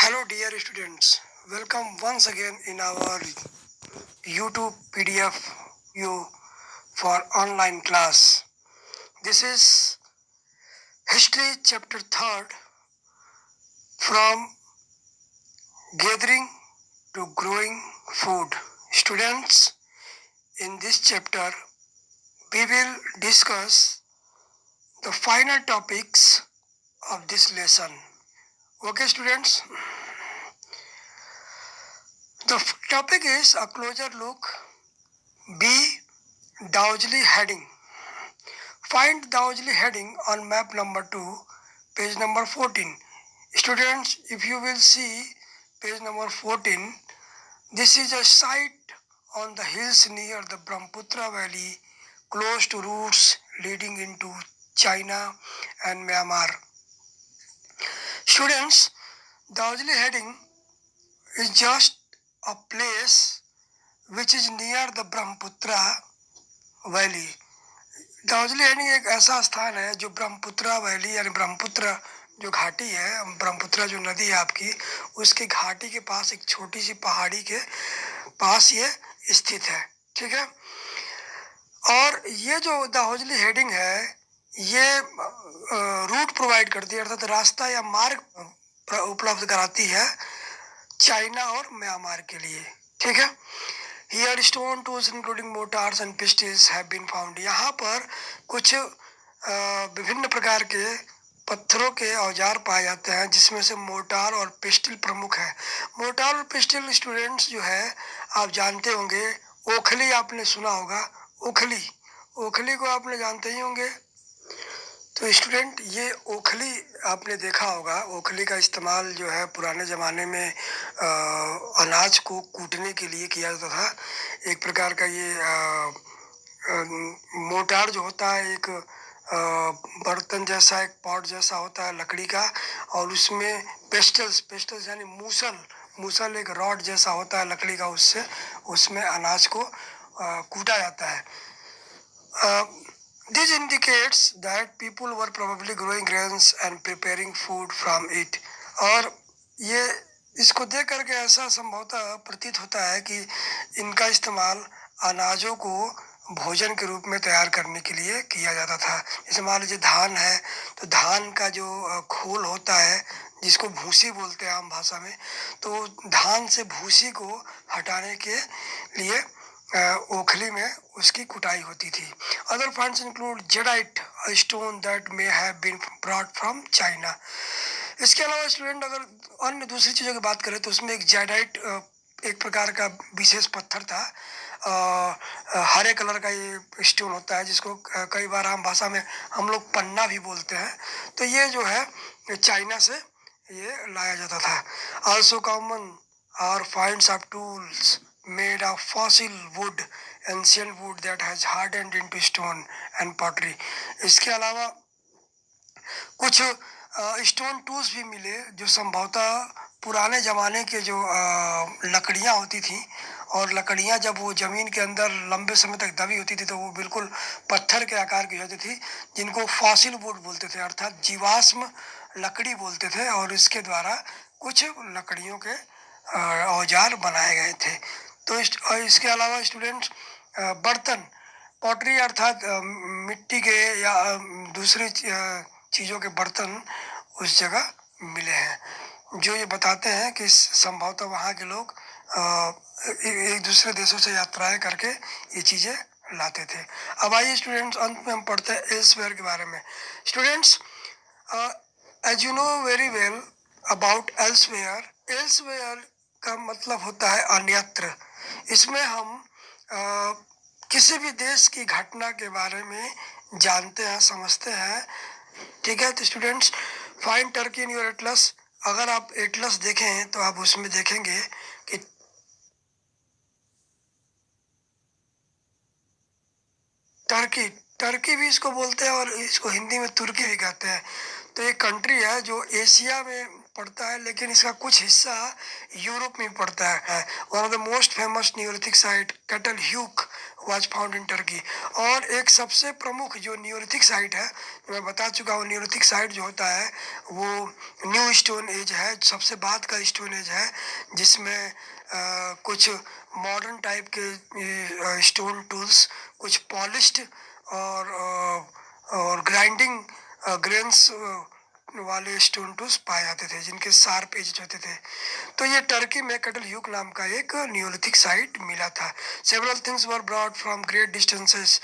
Hello, dear students. Welcome once again in our YouTube PDF you for online class. This is History chapter 3rd, from gathering to growing food. Students, in this chapter we will discuss the final topics of this lesson. Okay, students? The topic is a closer look. B. Dowsley heading. Find Dowsley heading on map number 2, page number 14. Students, if you will see page number 14, this is a site on the hills near the Brahmaputra Valley, close to routes leading into China and Myanmar. Students, Dowsley heading is just a place which is near the Brahmaputra Valley. Daojali Hading एक ऐसा स्थान है जो Brahmaputra valley यानी ब्रह्मपुत्र जो घाटी है, ब्रह्मपुत्रा जो नदी है आपकी, उसके घाटी के पास एक छोटी सी पहाड़ी के पास ये स्थित है। ठीक है। और ये जो दाउजली हेडिंग है ये रूट प्रोवाइड करती है, अर्थात रास्ता या मार्ग उपलब्ध कराती है चाइना और म्यांमार के लिए। ठीक है। Here stone tools including mortars and pistols have been found. यहाँ पर कुछ विभिन्न प्रकार के पत्थरों के औजार पाए जाते हैं, जिसमें से मोर्टार और पिस्टल प्रमुख है। मोर्टार और पिस्टल स्टूडेंट्स जो है आप जानते होंगे, ओखली आपने सुना होगा, ओखली को आपने जानते ही होंगे। तो स्टूडेंट ये ओखली आपने देखा होगा, ओखली का इस्तेमाल जो है पुराने ज़माने में अनाज को कूटने के लिए किया जाता था। एक प्रकार का ये मोर्टार जो होता है एक बर्तन जैसा, एक पॉट जैसा होता है लकड़ी का, और उसमें पेस्टल्स यानी मूसल एक रॉड जैसा होता है लकड़ी का, उससे उसमें अनाज को कूटा जाता है। This indicates that people were probably growing grains and preparing food from it. और ये इसको देख करके ऐसा संभवतः प्रतीत होता है कि इनका इस्तेमाल अनाजों को भोजन के रूप में तैयार करने के लिए किया जाता था। जैसे मान लीजिए धान है, तो धान का जो खोल होता है जिसको भूसी बोलते हैं आम भाषा में, तो धान से भूसी को हटाने के लिए ओखली में उसकी कुटाई होती थी। Other finds include jadeite, a stone that may have been brought from China. इसके अलावा स्टूडेंट अगर अन्य दूसरी चीज़ों की बात करें तो उसमें एक जेडाइट एक प्रकार का विशेष पत्थर था, हरे कलर का ये स्टोन होता है, जिसको कई बार आम भाषा में हम लोग पन्ना भी बोलते हैं। तो ये जो है चाइना से ये लाया जाता था। Also common are finds of tools made of fossil wood, ancient wood that has hardened into stone and pottery. इसके अलावा कुछ स्टोन टूल्स भी मिले जो संभवतः पुराने ज़माने के जो लकड़ियाँ होती थी, और लकड़ियाँ जब वो ज़मीन के अंदर लंबे समय तक दबी होती थी तो वो बिल्कुल पत्थर के आकार की होती थी, जिनको फॉसिल वुड बोलते थे, अर्थात जीवाश्म लकड़ी बोलते थे, और इसके द्वारा कुछ लकड़ियों के औजार बनाए गए थे। तो इसके अलावा स्टूडेंट्स बर्तन, पॉटरी अर्थात मिट्टी के या दूसरी चीज़ों के बर्तन उस जगह मिले हैं, जो ये बताते हैं कि संभवतः वहाँ के लोग एक दूसरे देशों से यात्राएं करके ये चीज़ें लाते थे। अब आइए स्टूडेंट्स अंत में हम पढ़ते हैं एल्सवेयर के बारे में। Students, as you know very well about elsewhere का मतलब होता है अन्यत्र। इसमें हम किसी भी देश की घटना के बारे में जानते हैं, समझते हैं। ठीक है। तो students, find Turkey in your Atlas. अगर आप एटलस देखें तो आप उसमें देखेंगे कि टर्की भी इसको बोलते हैं और इसको हिंदी में तुर्की भी कहते हैं। तो एक कंट्री है जो एशिया में पड़ता है, लेकिन इसका कुछ हिस्सा यूरोप में पड़ता है। One of the most famous Neolithic site cattle hook was found in Turkey. और एक सबसे प्रमुख जो न्यूलिथिक साइट है, मैं बता चुका हूँ, न्यूलिथिक साइट जो होता है वो न्यू स्टोन एज है, सबसे बाद का स्टोन एज है, जिसमें कुछ मॉडर्न टाइप के स्टोन टूल्स, कुछ पॉलिश्ड और ग्राइंडिंग ग्रेन्स वाले स्टोन टूल्स पाए जाते थे, जिनके शार्प एज होते थे। तो ये टर्की में कैटल ह्यूक नाम का एक न्यूलिथिक साइट मिला था। Several things were brought from great distances.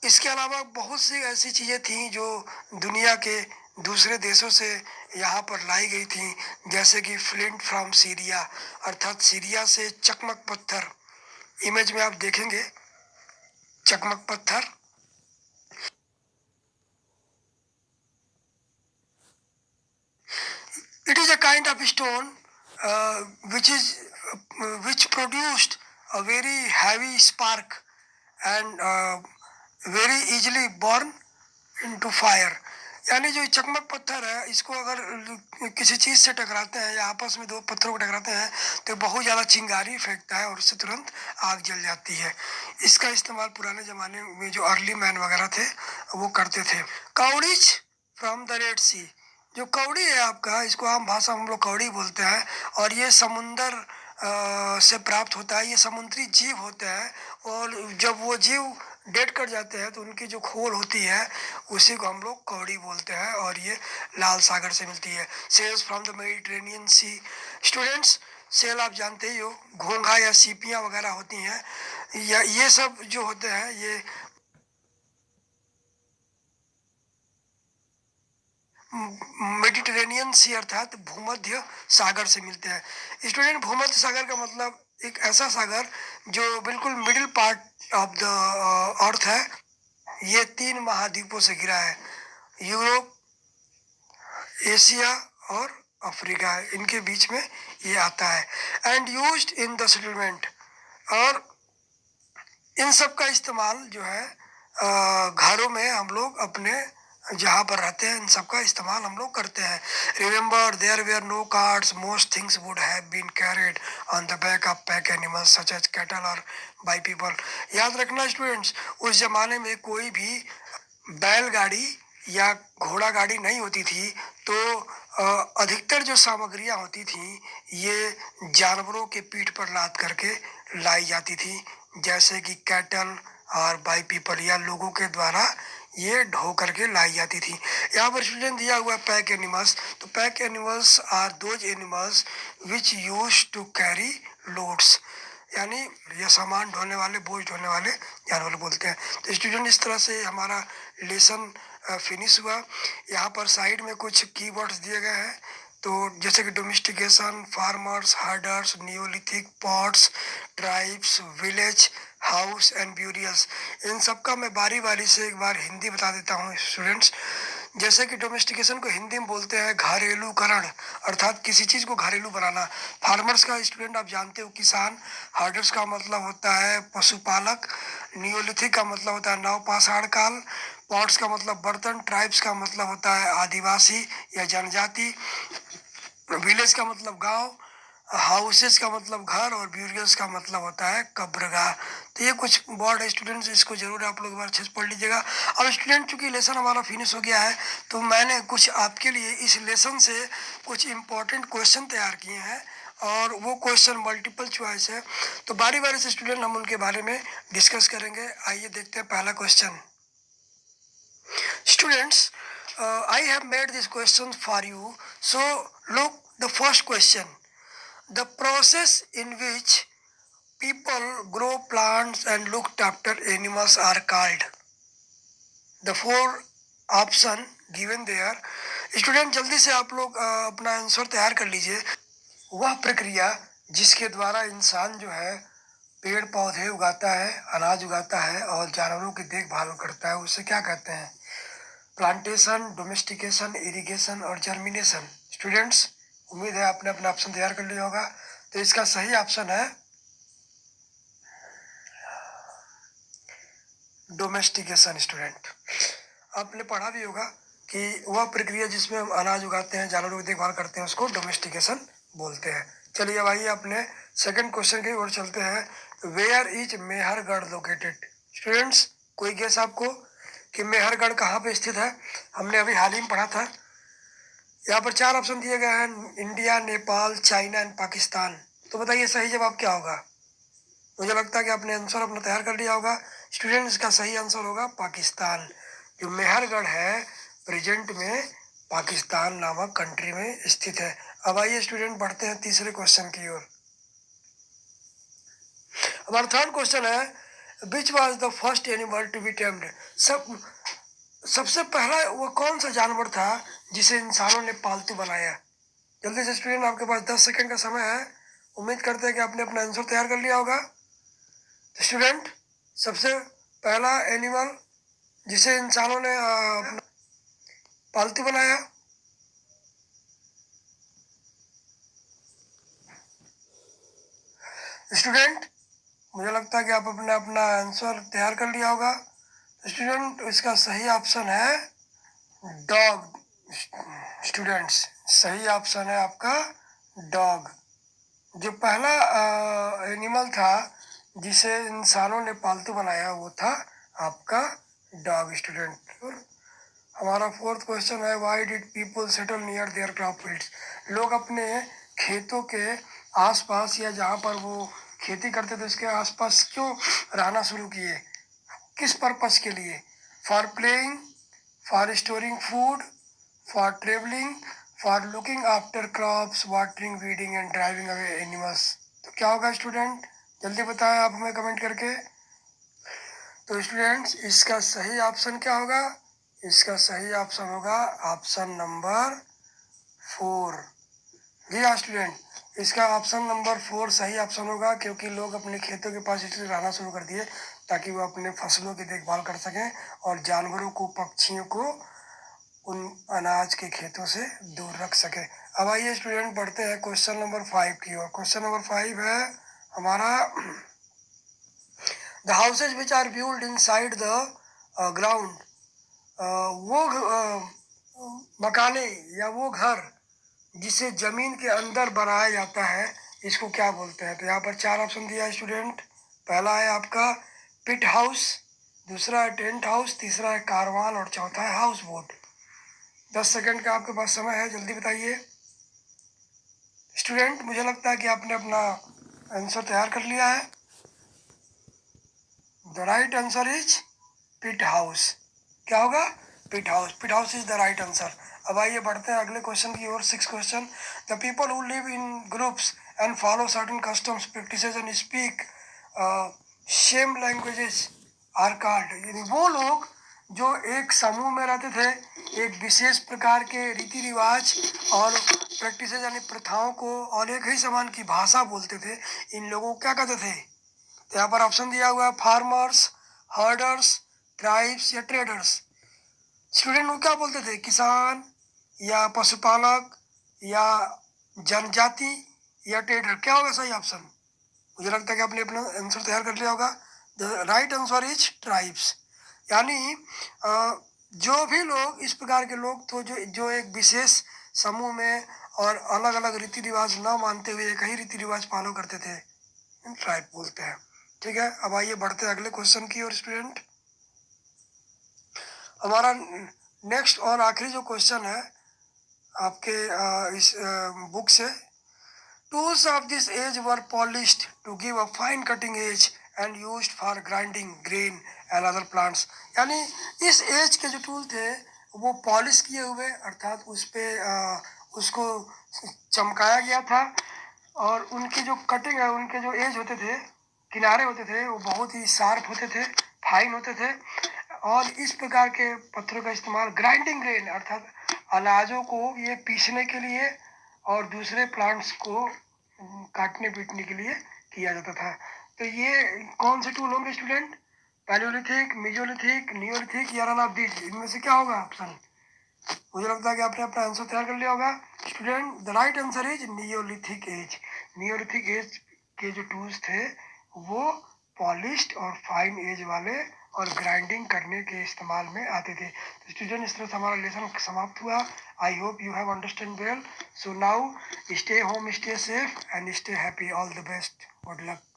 इसके अलावा बहुत सी ऐसी चीज़ें थीं जो दुनिया के दूसरे देशों से यहाँ पर लाई गई थी, जैसे कि फ्लिंट फ्रॉम सीरिया, अर्थात सीरिया से चकमक पत्थर। इमेज में आप देखेंगे चकमक पत्थर। It is a kind of stone uh, which produced a very heavy spark and very easily burn into fire। यानी जो चकमक पत्थर है, इसको अगर किसी चीज़ से टकराते हैं या आपस में दो पत्थरों को टकराते हैं तो बहुत ज़्यादा चिंगारी फेंकता है और उससे तुरंत आग जल जाती है। इसका इस्तेमाल पुराने ज़माने में जो अर्ली मैन वगैरह थे वो करते थे। काउडीज फ्रॉम द रेड सी। जो कौड़ी है आपका, इसको आम भाषा में हम लोग कौड़ी बोलते हैं, और ये समुंदर से प्राप्त होता है। ये समुद्री जीव होते हैं, और जब वो जीव डेड कर जाते हैं तो उनकी जो खोल होती है उसी को हम लोग कौड़ी बोलते हैं, और ये लाल सागर से मिलती है। Shells from the Mediterranean sea. Students, shell आप जानते ही हो, घोंघा या सीपियाँ वगैरह होती हैं, या ये सब जो होते हैं ये मेडिटेरेनियन सी अर्थात भूमध्य सागर से मिलते हैं। स्टूडेंट, भूमध्य सागर का मतलब एक ऐसा सागर जो बिल्कुल middle part of the earth है। ये 3 महाद्वीपों से घिरा है, यूरोप, एशिया और अफ्रीका, इनके बीच में ये आता है। And used in the settlement. और इन सब का इस्तेमाल जो है घरों में हम लोग अपने जहाँ पर रहते हैं इन सब का इस्तेमाल हम लोग करते हैं। Remember there were no carts, most things would have been carried on the back of pack animals such as cattle और बाई पीपल। याद रखना स्टूडेंट्स, उस जमाने में कोई भी बैलगाड़ी या घोड़ा गाड़ी नहीं होती थी, तो अधिकतर जो सामग्रियां होती थी ये जानवरों के पीठ पर लाद करके लाई जाती थी, जैसे कि कैटल और बाई पीपल, या लोगों के द्वारा ये ढो करके लाई जाती थी। यहाँ पर स्टूडेंट दिया हुआ पैक एनिमल्स। तो pack animals are those animals which use to carry loads, यानी ये सामान ढोने वाले, बोझ ढोने वाले जानवर बोलते हैं। तो स्टूडेंट, इस तरह से हमारा लेसन फिनिश हुआ। यहाँ पर साइड में कुछ कीवर्ड्स दिए गए हैं, तो जैसे कि domestication, farmers, herders, neolithic, pots, tribes, village, house and burials. इन सब का मैं बारी बारी से एक बार हिंदी बता देता हूँ स्टूडेंट्स। जैसे कि डोमेस्टिकेशन को हिंदी में बोलते हैं घरेलूकरण, अर्थात किसी चीज़ को घरेलू बनाना। फार्मर्स का स्टूडेंट आप जानते हो किसान। हर्डर्स का मतलब होता है पशुपालक। न्यूलिथिक का मतलब होता है नवपाषाण काल। पॉट्स का मतलब बर्तन। ट्राइब्स का मतलब होता है आदिवासी या जनजाति। विलेज का मतलब गांव। हाउसेस का मतलब घर, और ब्यूरियल्स का मतलब होता है कब्रगाह। तो ये कुछ वर्ड है स्टूडेंट्स, इसको जरूर आप लोग एक बार अच्छे से पढ़ लीजिएगा। अब स्टूडेंट, चूंकि लेसन हमारा फिनिश हो गया है, तो मैंने कुछ आपके लिए इस लेसन से कुछ इम्पोर्टेंट क्वेश्चन तैयार किए हैं, और वो क्वेश्चन मल्टीपल चॉइस है। तो बारी बारी से स्टूडेंट हम उनके बारे में डिस्कस करेंगे। आइए देखते हैं पहला question. Students, I have made this question for you. So, look, the first question. The process in which people grow plants and looked after animals are called. The four option given there. Student, जल्दी से आप लोग अपना answer तैयार कर लीजिए। वह प्रक्रिया जिसके द्वारा इंसान जो है पेड़ पौधे उगाता है, अनाज उगाता है और जानवरों की देखभाल करता है, उसे क्या कहते हैं? प्लांटेशन, डोमेस्टिकेशन, इरिगेशन और जर्मिनेशन। स्टूडेंट्स, उम्मीद है आपने अपना ऑप्शन तैयार कर लिया होगा। तो इसका सही ऑप्शन है डोमेस्टिकेशन। स्टूडेंट, आपने पढ़ा भी होगा कि वह प्रक्रिया जिसमें हम अनाज उगाते हैं, जानवरों की देखभाल करते हैं, उसको डोमेस्टिकेशन बोलते हैं। चलिए अब आइए अपने सेकंड क्वेश्चन की ओर चलते हैं। Where is Mehrgarh located? Students, कोई गेस आपको कि मेहरगढ़ कहाँ पे स्थित है? हमने अभी हाल ही में पढ़ा था। यहाँ पर 4 ऑप्शन दिए गए हैं, India, Nepal, China and Pakistan. तो बताइए सही जवाब क्या होगा? मुझे लगता है कि आपने आंसर अपना तैयार कर लिया होगा। स्टूडेंट्स, इसका सही आंसर होगा पाकिस्तान। जो मेहरगढ़ है प्रेजेंट में पाकिस्तान नामक कंट्री में स्थित है। अब आइए स्टूडेंट बढ़ते हैं तीसरे क्वेश्चन की ओर। हमारा थर्ड क्वेश्चन है, which was the first animal to be tamed? सबसे पहला वो कौन सा जानवर था जिसे इंसानों ने पालतू बनाया? जल्दी से स्टूडेंट, आपके पास 10 सेकंड का समय है। उम्मीद करते हैं कि आपने अपना आंसर तैयार कर लिया होगा। तो स्टूडेंट, सबसे पहला एनिमल जिसे इंसानों ने पालतू बनाया। स्टूडेंट, मुझे लगता है कि आप अपना अपना आंसर तैयार कर लिया होगा। स्टूडेंट, इसका सही ऑप्शन है डॉग। स्टूडेंट्स, सही ऑप्शन है आपका डॉग। जो पहला एनिमल था जिसे इंसानों ने पालतू बनाया वो था आपका डॉग। स्टूडेंट, और हमारा फोर्थ क्वेश्चन है, why did people settle near their crop fields? लोग अपने खेतों के आसपास या जहाँ पर वो खेती करते थे उसके आसपास क्यों रहना शुरू किए? किस पर्पस के लिए? For playing, for storing food, for travelling, for looking after crops, watering, weeding and driving away animals. तो क्या होगा स्टूडेंट? जल्दी बताएं आप हमें कमेंट करके। तो स्टूडेंट्स, इसका सही ऑप्शन क्या होगा? इसका सही ऑप्शन होगा ऑप्शन नंबर 4। जी हाँ स्टूडेंट, इसका ऑप्शन नंबर 4 सही ऑप्शन होगा, क्योंकि लोग अपने खेतों के पास इसलिए रहना शुरू कर दिए ताकि वो अपने फसलों की देखभाल कर सकें और जानवरों को, पक्षियों को उन अनाज के खेतों से दूर रख सके। अब आइए स्टूडेंट बढ़ते हैं क्वेश्चन नंबर 5 की ओर। क्वेश्चन नंबर 5 है हमारा, the houses which are build inside the ground, वो मकाने या वो घर जिसे जमीन के अंदर बनाया जाता है, इसको क्या बोलते हैं? तो यहाँ पर 4 ऑप्शन दिया है स्टूडेंट। पहला है आपका पिट हाउस, दूसरा है टेंट हाउस, तीसरा है कारवान और चौथा है हाउस बोट। 10 सेकंड का आपके पास समय है, जल्दी बताइए। स्टूडेंट, मुझे लगता है कि आपने अपना आंसर तैयार कर लिया है। The right answer is pit house. क्या होगा? Pit house. Pit house is the right answer. अब आइए बढ़ते हैं अगले क्वेश्चन की ओर। 6 question, the people who live in groups and follow certain customs, practices and speak same languages are called. यानी वो लोग जो एक समूह में रहते थे, एक विशेष प्रकार के रीति रिवाज और प्रैक्टिसेस यानी प्रथाओं को और एक ही समान की भाषा बोलते थे, इन लोगों को क्या कहते थे? तो यहाँ पर ऑप्शन दिया हुआ है, फार्मर्स, हर्डर्स, ट्राइब्स या ट्रेडर्स। स्टूडेंट को क्या बोलते थे? किसान या पशुपालक या जनजाति या ट्रेडर? क्या होगा सही ऑप्शन? मुझे लगता है कि आपने अपना आंसर तैयार कर लिया होगा। The right answer is tribes. यानी जो भी लोग इस प्रकार के लोग तो जो एक विशेष समूह में और अलग अलग रीति रिवाज न मानते हुए एक ही रीति रिवाज फॉलो करते थे, ट्राइब बोलते हैं। ठीक है, अब आइए बढ़ते हैं अगले क्वेश्चन की ओर। स्टूडेंट, हमारा नेक्स्ट और आखिरी जो क्वेश्चन है आपके इस बुक से, tools of this age were polished to give a fine cutting edge and used for grinding grain and other plants. यानी इस एज के जो टूल थे वो पॉलिश किए हुए, अर्थात उस पे उसको चमकाया गया था, और उनकी जो कटिंग है, उनके जो एज होते थे, किनारे होते थे, वो बहुत ही शार्प होते थे, फाइन होते थे। और इस प्रकार के पत्थरों का इस्तेमाल ग्राइंडिंग ग्रेन अर्थात अनाजों को ये पीसने के लिए और दूसरे प्लांट्स को काटने पीटने के लिए किया जाता था। तो ये कौन से टूल होंगे स्टूडेंट? पैलियोलिथिक, मेसोलिथिक, नियोलिथिक या नन ऑफ दीज? इनमें से क्या होगा ऑप्शन? मुझे लगता है कि आपने अपना आंसर तैयार कर लिया होगा। Student, the right answer is neolithic age. Neolithic age के जो टूल्स थे वो पॉलिश्ड और फाइन एज वाले और ग्राइंडिंग करने के इस्तेमाल में आते थे। तो स्टूडेंट, इस तरह से हमारा लेसन समाप्त हुआ। I hope you have understand well. So now stay home, stay safe and stay happy. All the best, good luck.